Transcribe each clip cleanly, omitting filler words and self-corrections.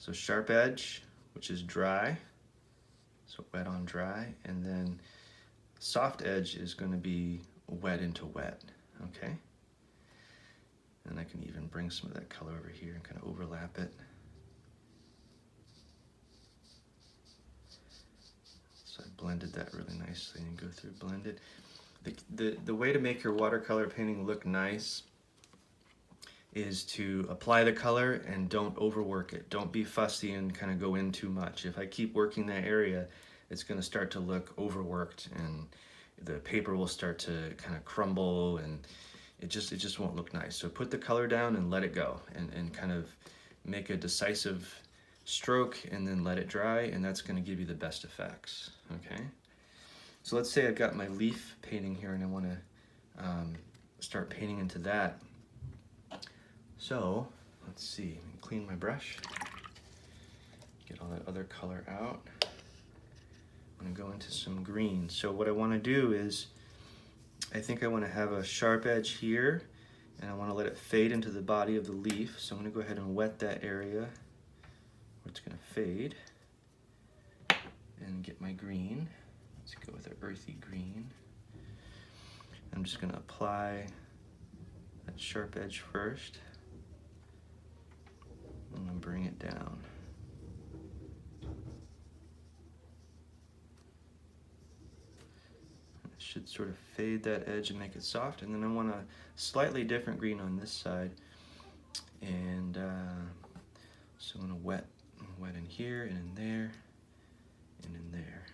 So sharp edge, which is dry, so wet on dry, and then soft edge is going to be wet into wet, okay? And I can even bring some of that color over here and kind of overlap it. So I blended that really nicely and go through blend it. The way to make your watercolor painting look nice is to apply the color and don't overwork it. Don't be fussy and kind of go in too much. If I keep working that area, it's going to start to look overworked and the paper will start to kind of crumble and it just won't look nice. So put the color down and let it go and kind of make a decisive stroke and then let it dry, and that's going to give you the best effects, okay? So let's say I've got my leaf painting here and I want to start painting into that. So let's see, clean my brush, get all that other color out. I'm going to go into some green. So what I want to do is, I think I want to have a sharp edge here and I want to let it fade into the body of the leaf. So I'm going to go ahead and wet that area where it's going to fade and get my green. Let's go with an earthy green. I'm just going to apply that sharp edge first. I'm going to bring it down. It should sort of fade that edge and make it soft. And then I want a slightly different green on this side. And so I'm going to wet in here and in there and in there.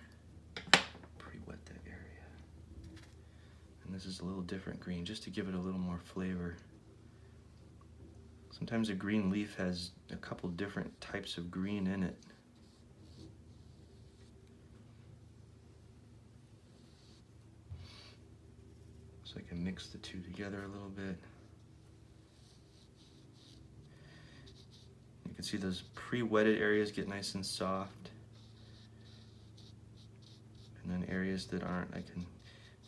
Pre-wet that area. And this is a little different green just to give it a little more flavor. Sometimes a green leaf has a couple different types of green in it. So I can mix the two together a little bit. You can see those pre-wetted areas get nice and soft. And then areas that aren't, I can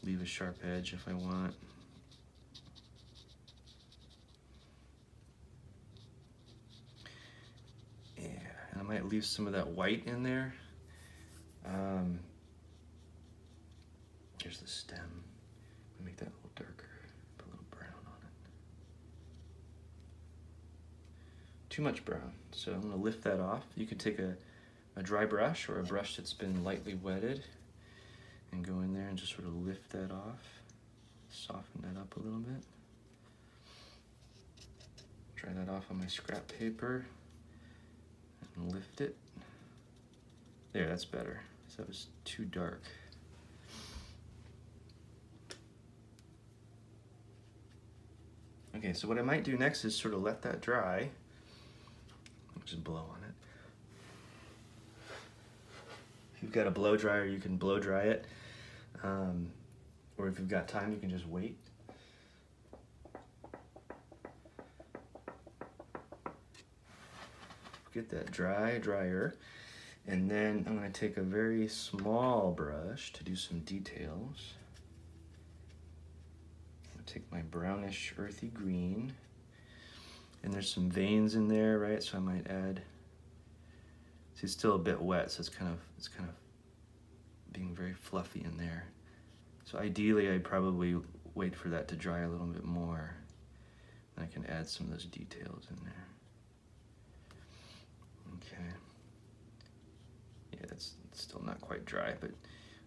leave a sharp edge if I want. I might leave some of that white in there. Here's the stem. I'm gonna make that a little darker. Put a little brown on it. Too much brown, so I'm gonna lift that off. You could take a dry brush or a brush that's been lightly wetted and go in there and just sort of lift that off. Soften that up a little bit. Dry that off on my scrap paper. And lift it. There, that's better. So that was too dark. Okay, so what I might do next is sort of let that dry. Just blow on it. If you've got a blow dryer, you can blow dry it. Or if you've got time, you can just wait. Get that drier, and then I'm going to take a very small brush to do some details. I'm going to take my brownish earthy green, and there's some veins in there, right? So I might add. See, it's still a bit wet, so it's kind of being very fluffy in there. So ideally, I'd probably wait for that to dry a little bit more, and I can add some of those details in there. Okay. Yeah, that's still not quite dry, but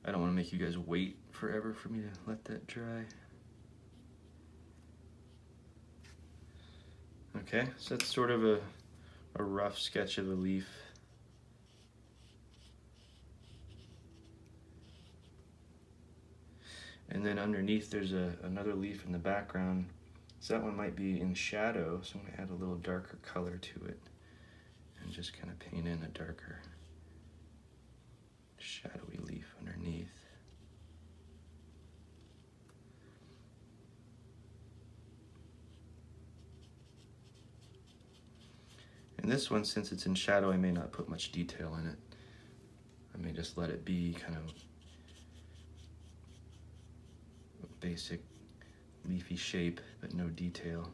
I don't want to make you guys wait forever for me to let that dry. Okay, so that's sort of a rough sketch of a leaf. And then underneath there's another leaf in the background. So that one might be in shadow, so I'm going to add a little darker color to it. And just kind of paint in a darker, shadowy leaf underneath. And this one, since it's in shadow, I may not put much detail in it. I may just let it be kind of a basic leafy shape, but no detail.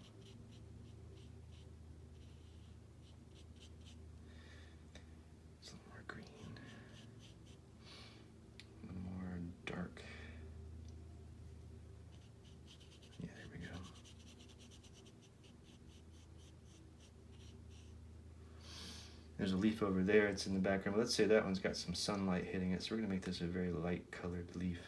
There's a leaf over there, it's in the background. Let's say that one's got some sunlight hitting it, so we're gonna make this a very light colored leaf.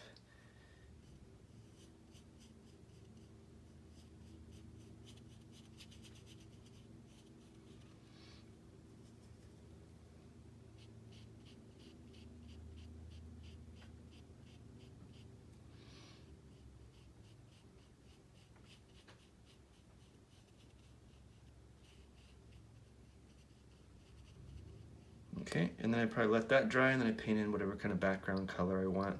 Okay, and then I probably let that dry, and then I paint in whatever kind of background color I want.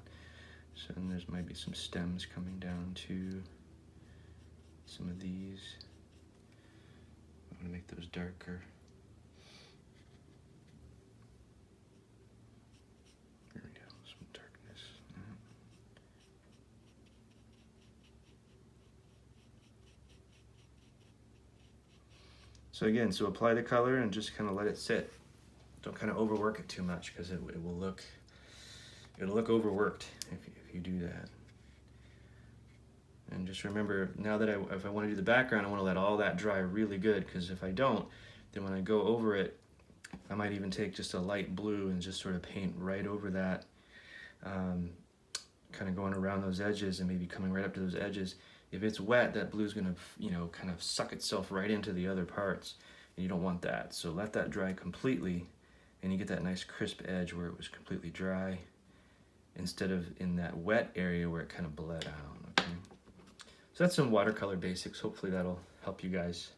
So then there's might be some stems coming down to some of these. I'm gonna make those darker. There we go, some darkness. So again, so apply the color and just kind of let it sit. Don't kind of overwork it too much, because it'll look overworked if you do that. And just remember, now that if I want to do the background, I want to let all that dry really good, because if I don't, then when I go over it, I might even take just a light blue and just sort of paint right over that, kind of going around those edges and maybe coming right up to those edges. If it's wet, that blue's going to, you know, kind of suck itself right into the other parts, and you don't want that. So let that dry completely, and you get that nice crisp edge where it was completely dry, instead of in that wet area where it kind of bled out. Okay, so that's some watercolor basics. Hopefully that'll help you guys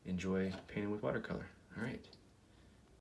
enjoy painting with watercolor. All right.